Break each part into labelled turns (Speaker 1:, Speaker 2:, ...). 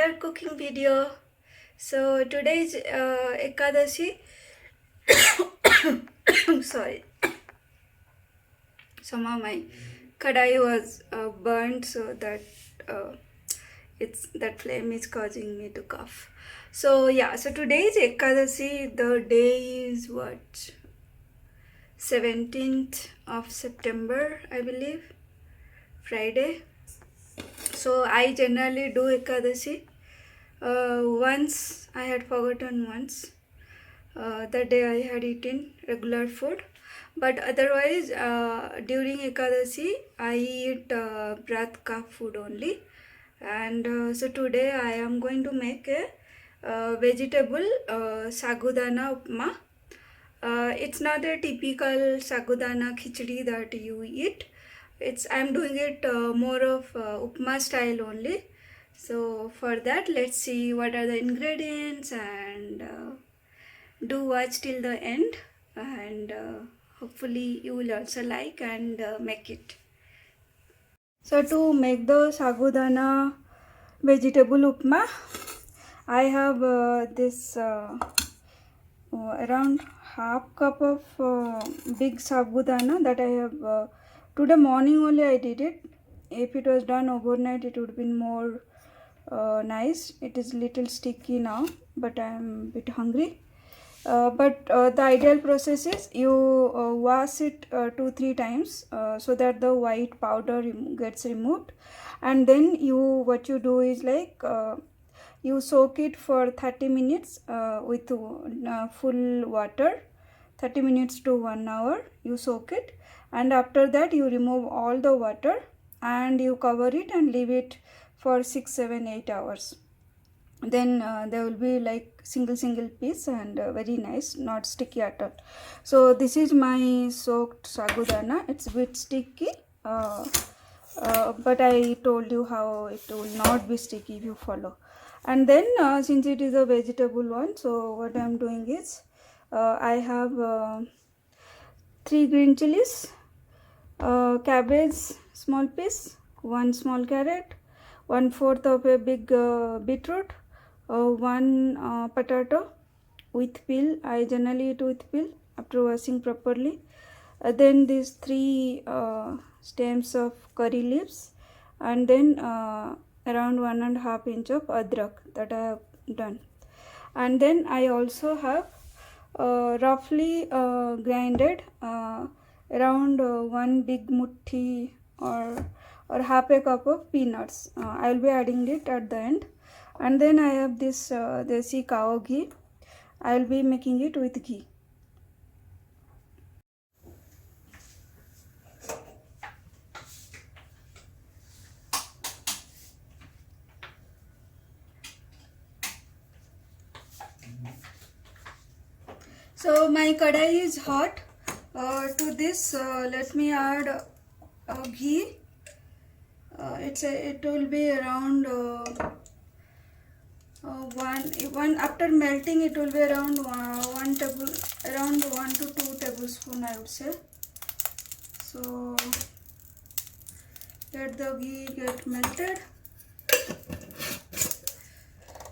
Speaker 1: another cooking video. So today is Ekadashi. Sorry, somehow my kadai was burnt, so that uh, that flame is causing me to cough. So yeah, so today is Ekadashi. The day is what, 17th of September, I believe, Friday. So I generally do Ekadashi. Once I had forgotten once. That day I had eaten regular food, but otherwise during Ekadasi I eat Brat ka food only. And so today I am going to make a vegetable sagudana upma. It's not a typical sagudana khichdi that you eat. I'm doing it more of upma style only. So for that, let's see what are the ingredients, and do watch till the end, and hopefully you will also like and make it. So to make the sagudana vegetable upma, I have this around half cup of big sabudana that I have today morning only I did it. If it was done overnight it would have been more nice. It is little sticky now, but I am a bit hungry. But the ideal process is you wash it 2-3 times so that the white powder gets removed, and then what you do is like you soak it for 30 minutes with full water. 30 minutes to 1 hour you soak it, and after that you remove all the water and you cover it and leave it for 6, 7, 8 hours. Then there will be like single piece and very nice, not sticky at all. So this is my soaked sagudana. It's a bit sticky, but I told you how it will not be sticky if you follow. And then since it is a vegetable one, so what I am doing is I have 3 green chilies, cabbage small piece, 1 small carrot, 1/4 of a big beetroot, 1 potato with peel. I generally eat with peel after washing properly. Then these 3 stems of curry leaves, and then around 1.5 inch of adrak that I have done. And then I also have roughly grinded around 1 big muthi or half a cup of peanuts. I will be adding it at the end. And then I have this desi cow ghee. I will be making it with ghee. So my kadai is hot. To this let me add ghee. It will be around one after melting. It will be around 1 to 2 tablespoon, I would say. So let the ghee get melted.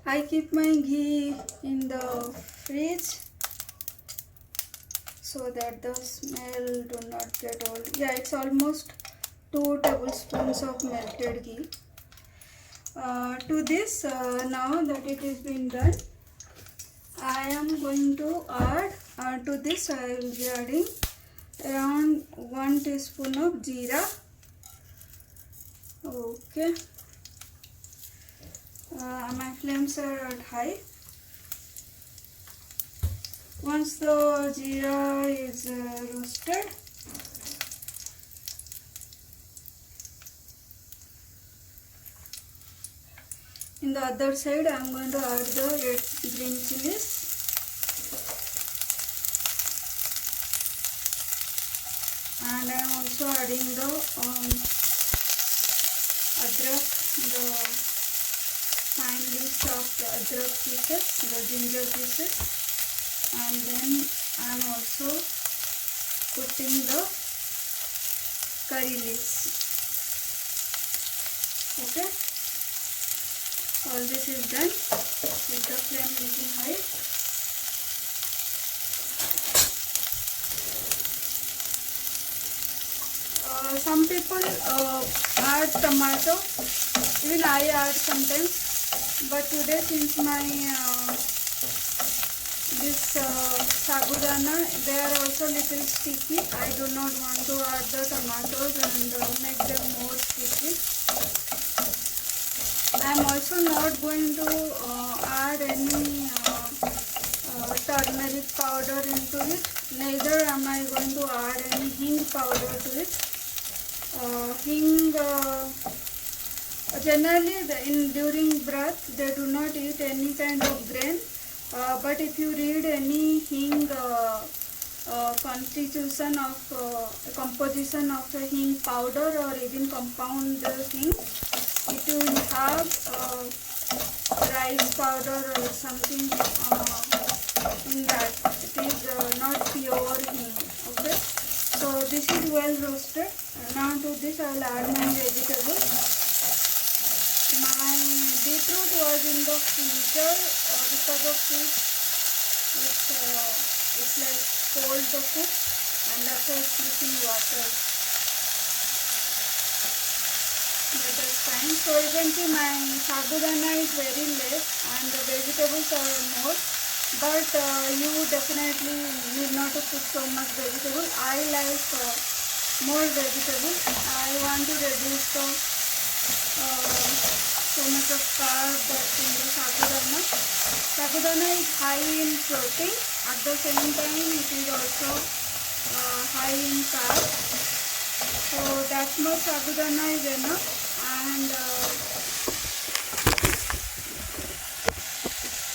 Speaker 1: I keep my ghee in the fridge so that the smell do not get old. Yeah, it's almost 2 tablespoons of melted ghee. To this, now that it has been done, I am going to add to this. I will be adding around 1 teaspoon of jeera. Okay, my flames are at high. Once the jeera is roasted, in the other side I am going to add the green chilies. And I am also adding the adrak, the finely chopped adrak pieces, the ginger pieces. And then I am also putting the curry leaves. Okay. All this is done with the flame little high. Some people add tomato, even I add sometimes, but today since my this sabudana, they are also little sticky. I do not want to add the tomatoes and make them more sticky. I am also not going to add any turmeric powder into it. Neither am I going to add any hing powder to it. Hing, generally during birth they do not eat any kind of grain. But if you read any hing composition of a hing powder or even compound hing, it will have rice powder or something in that. It is not pure hing. Okay, so this is well roasted. Now to this I will add my vegetables. My beetroot was in the freezer because of which it's like cold the cook, and that's why it's missing water. But that's fine. So you can see my sabudana is very less and the vegetables are more. But you definitely need not to put so much vegetable. I like more vegetables. I want to reduce the so much of carb that's in the sabudana. Sabudana is high in protein. At the same time, it is also high in carb. So that much sabudana is enough. And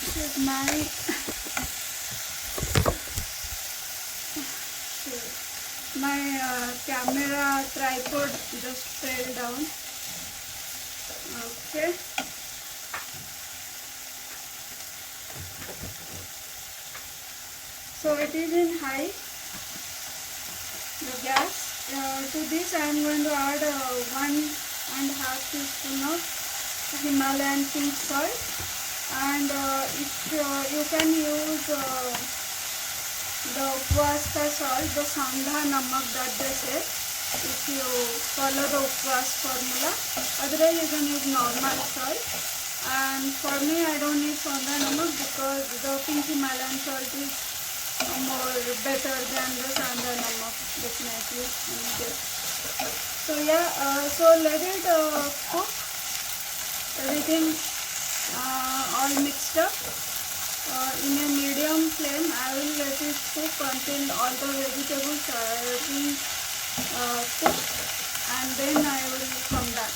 Speaker 1: this is my camera tripod just fell down. Okay. So it is in high, the gas. To this I am going to add 1.5 teaspoon of Himalayan pink salt, and if you can use the upvas ka salt, the sandha namak that they say, if you follow the upvas formula. Otherwise you can use normal salt. And for me, I don't need sandha namak because the pink Himalayan salt is more better than the sandha namak, definitely. So yeah, so let it cook, everything all mixed up. In a medium flame, I will let it cook until all the vegetables are being cooked, and then I will come back.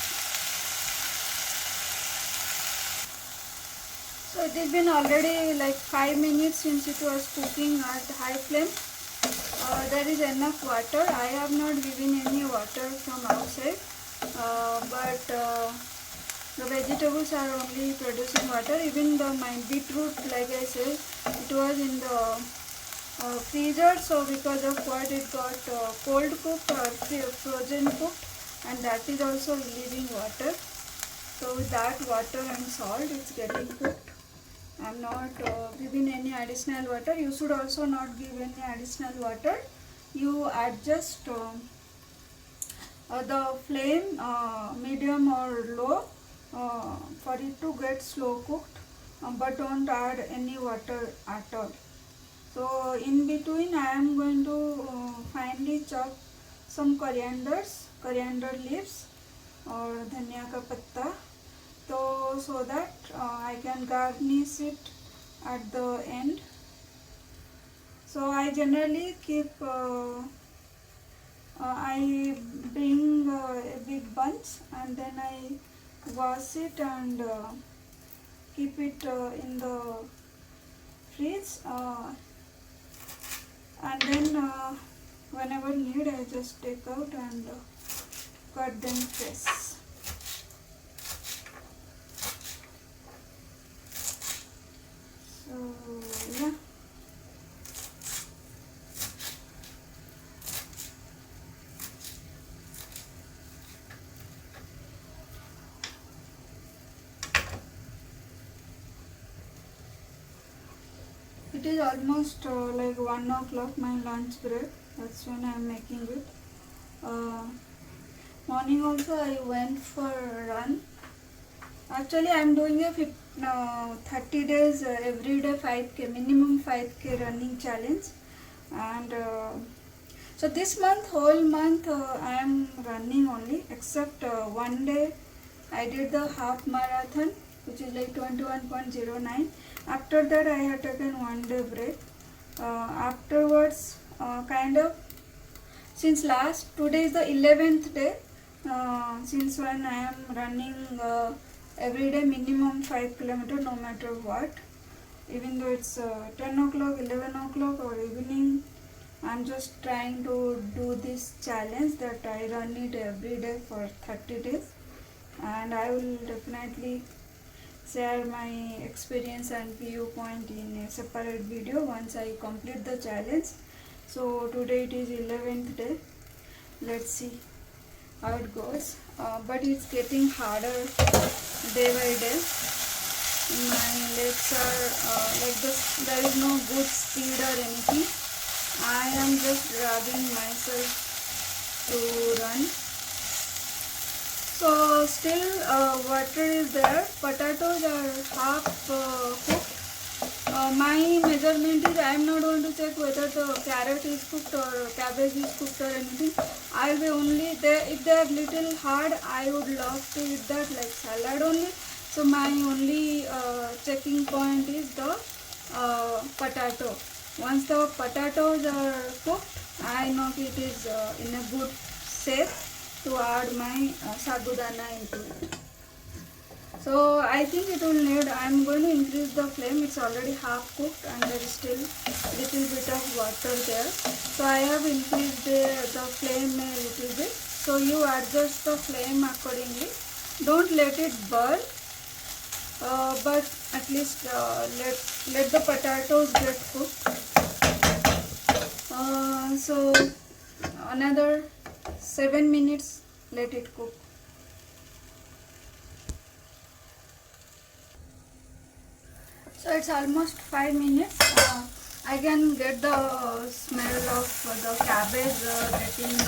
Speaker 1: So it has been already like 5 minutes since it was cooking at high flame. There is enough water. I have not given any water from outside, but the vegetables are only producing water. Even my beetroot, like I said, it was in the freezer, so because of what it got cold cooked or frozen cooked, and that is also releasing water. So with that water and salt, it's getting cooked. I am not giving any additional water. You should also not give any additional water. You adjust the flame medium or low for it to get slow cooked, but don't add any water at all. So in between I am going to finely chop some coriander leaves or dhania ka patta, so that I can garnish it at the end. So I generally keep I bring a big bunch and then I wash it and keep it in the fridge, and then whenever need I just take out and cut them fresh. So yeah. It is almost like 1 o'clock, my lunch break. That's when I am making it. Uh, Morning also I went for a run. Actually, I am doing a 30 days every day 5k, minimum 5k running challenge. And so this month, whole month, I am running only, except one day I did the half marathon, which is like 21.09. After that, I had taken 1 day break. Afterwards, kind of, since last today is the 11th day, since when I am running every day minimum 5 kilometer, no matter what, even though it's 10 o'clock, 11 o'clock or evening. I'm just trying to do this challenge that I run it every day for 30 days, and I will definitely share my experience and viewpoint in a separate video once I complete the challenge. So today it is 11th day. Let's see how it goes. But it's getting harder day by day. My legs are like this. There is no good speed or anything. I am just dragging myself to run. So still water is there. Potatoes are half cooked. My measurement is, I am not going to check whether the carrot is cooked or cabbage is cooked or anything. I will be only there. If they are little hard, I would love to eat that like salad only. So my only checking point is the potato. Once the potatoes are cooked, I know it is in a good shape to add my sagudana into it. So I think it will need, I am going to increase the flame. It's already half cooked and there is still little bit of water there. So I have increased the flame a little bit. So you adjust the flame accordingly. Don't let it burn, but at least let the potatoes get cooked. So another 7 minutes, let it cook. So it's almost 5 minutes. I can get the smell of the cabbage getting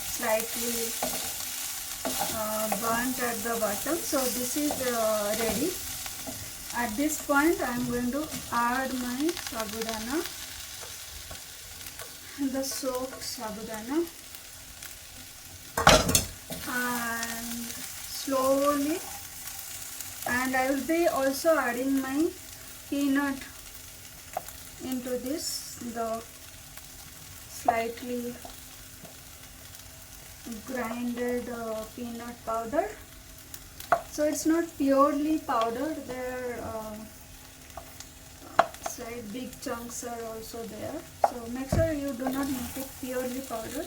Speaker 1: slightly burnt at the bottom. So this is ready. At this point I am going to add my sabudana, the soaked sabudana, and slowly, and I will be also adding my peanut into this, the slightly grinded peanut powder. So it's not purely powder, there slight big chunks are also there, so make sure you do not make it purely powder.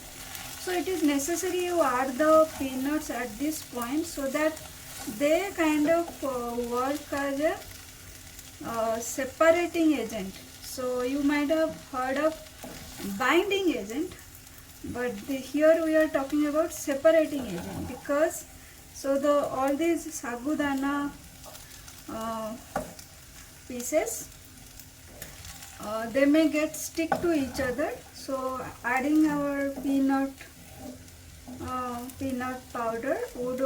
Speaker 1: So it is necessary you add the peanuts at this point so that they kind of work as a separating agent. So you might have heard of binding agent, but here we are talking about separating agent, because so the all these sagudana pieces, they may get stick to each other. So adding our peanut powder would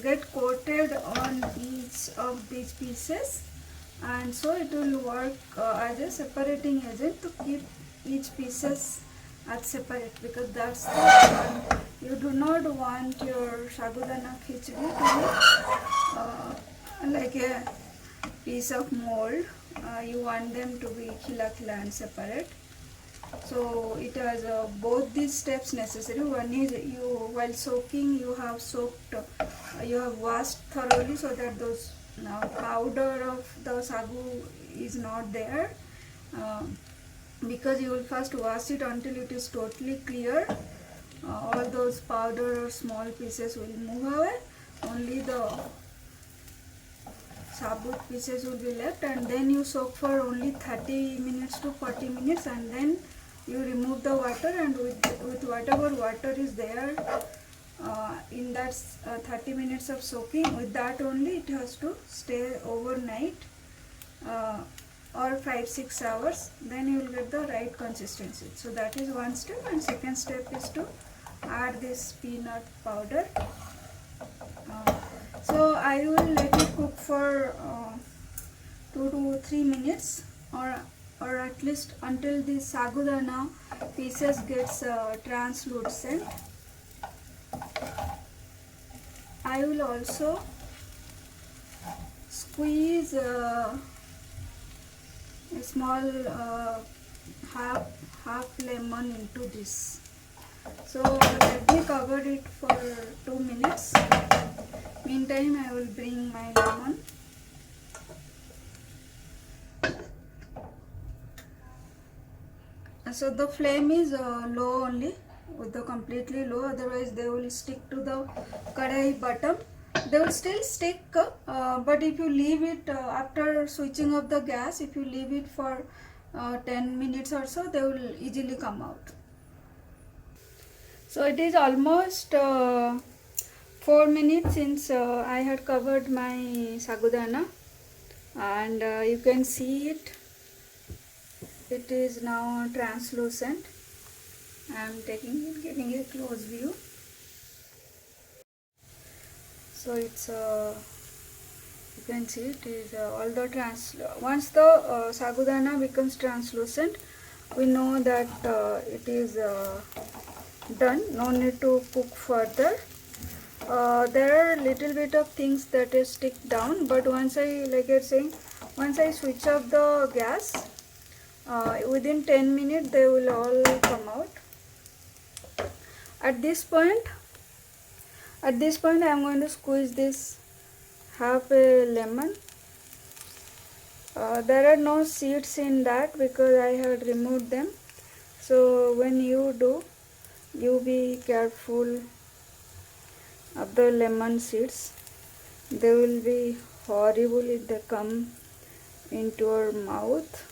Speaker 1: get coated on each of these pieces, and so it will work as a separating agent to keep each pieces as separate, because that's the one. You do not want your sagudana khichdi to be like a piece of mold. You want them to be khila khila and separate. So it has both these steps necessary. One is, you while soaking, you have soaked, you have washed thoroughly so that those powder of the sagu is not there, because you will first wash it until it is totally clear. All those powder or small pieces will move away, only the sabut pieces will be left, and then you soak for only 30 minutes to 40 minutes, and then you remove the water, and with whatever water is there in that 30 minutes of soaking, with that only it has to stay overnight or 5-6 hours, then you will get the right consistency. So that is one step, and second step is to add this peanut powder. So I will let it cook for 2 to 3 minutes, or at least until the sagudana pieces gets translucent. I will also squeeze a small half lemon into this. So let me cover it for 2 minutes. Meantime, I will bring my lemon. So the flame is low only, with the completely low, otherwise they will stick to the kadai bottom. They will still stick, but if you leave it after switching off the gas, if you leave it for 10 minutes or so, they will easily come out. So it is almost 4 minutes since I had covered my sagudana, and you can see it. It is now translucent. I am getting a close view. So it's you can see it is once the sagudana becomes translucent, we know that it is done. No need to cook further. There are little bit of things that is stick down, but once I switch off the gas, within 10 minutes they will all come out. At this point I am going to squeeze this half a lemon. There are no seeds in that because I had removed them. So when you do, you be careful of the lemon seeds. They will be horrible if they come into your mouth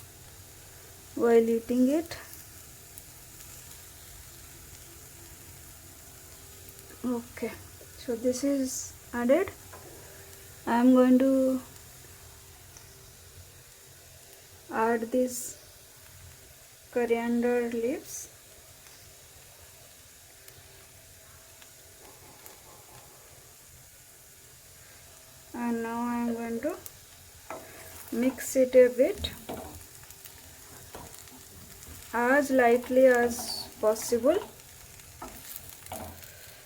Speaker 1: while eating it. Okay, so this is added. I am going to add this coriander leaves. And now I am going to mix it a bit, as lightly as possible.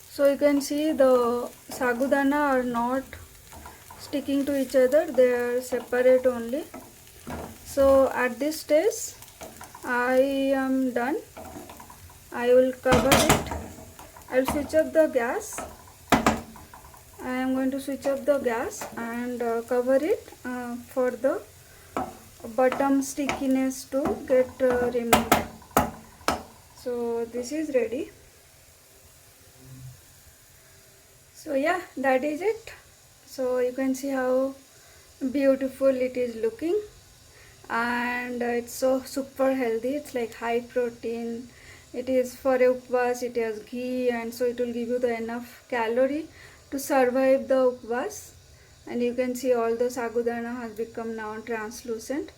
Speaker 1: So you can see the sagudana are not sticking to each other, they are separate only. So at this stage I am done. I will cover it. I will switch off the gas. I am going to switch off the gas and cover it for the bottom stickiness to get removed. So this is ready. So yeah, that is it. So you can see how beautiful it is looking, and it's so super healthy. It's like high protein. It is for a upvas, it has ghee, and so it will give you the enough calorie to survive the upvas. And you can see all the sagudana has become now translucent.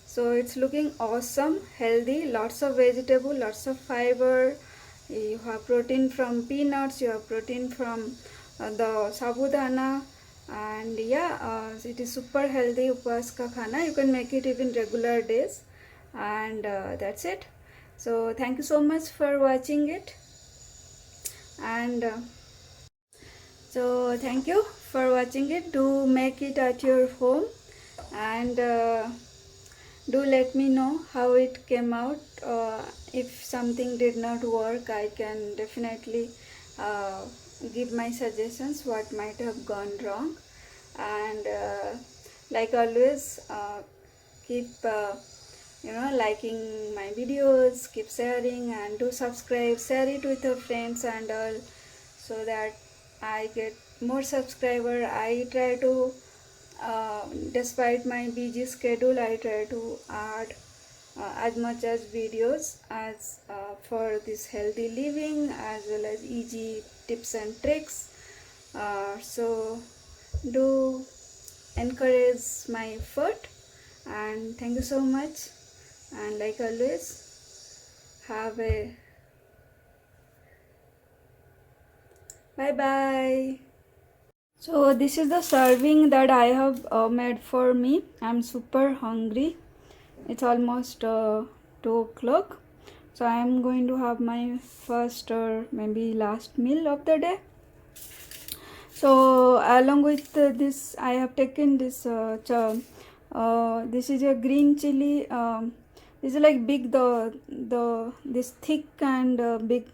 Speaker 1: So it's looking awesome, healthy, lots of vegetable, lots of fiber. You have protein from peanuts, you have protein from the sabudana, and yeah, it is super healthy upvas ka khana. You can make it even regular days, and that's it. So thank you so much for watching it, and so thank you for watching it. Do make it at your home, and do let me know how it came out. If something did not work, I can definitely give my suggestions what might have gone wrong. And like always, keep liking my videos, keep sharing, and do subscribe, share it with your friends and all, so that I get more subscriber. I try to despite my busy schedule, I try to add as much as videos as for this healthy living, as well as easy tips and tricks. So do encourage my effort, And thank you so much, and like always, have a bye bye. So this is the serving that I have made for me. I'm super hungry. It's almost 2 o'clock. So I'm going to have my first or maybe last meal of the day. So along with this, I have taken this. This is a green chili. This is like big this thick and big.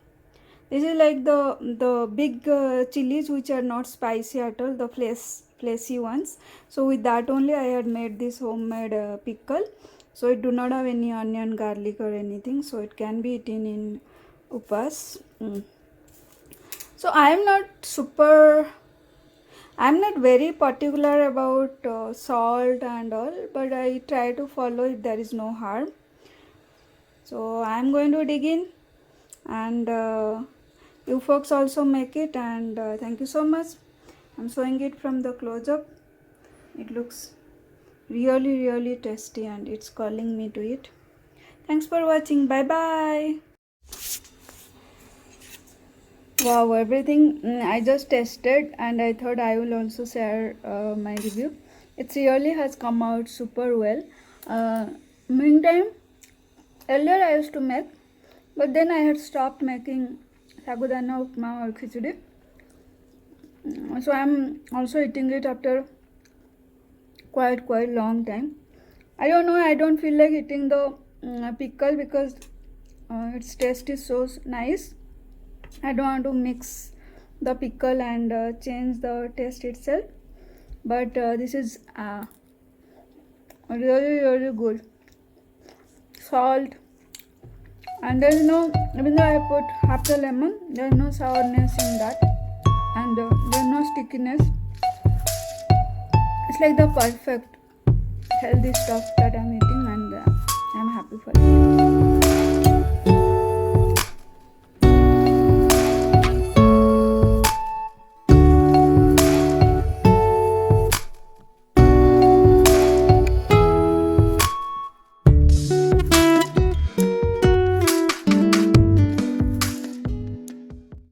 Speaker 1: This is like the big chilies which are not spicy at all, the fleshy ones. So with that only I had made this homemade pickle. So it do not have any onion, garlic or anything. So it can be eaten in upas. So I'm not very particular about salt and all, but I try to follow if there is no harm. So I'm going to dig in, and you folks also make it, and thank you so much. I'm showing it from the close up. It looks really tasty and it's calling me to eat. Thanks for watching. Bye bye. Wow, everything I just tested, and I thought I will also share my review. It really has come out super well. Meantime, earlier I used to make, but then I had stopped making sabudana upma or khichdi. So I'm also eating it after quite long time. I don't know, I don't feel like eating the pickle because its taste is so nice. I don't want to mix the pickle and change the taste itself, but this is really good. Salt, and there is no, even though I put half the lemon, there is no sourness in that, and there is no stickiness. It's like the perfect healthy stuff that I'm eating.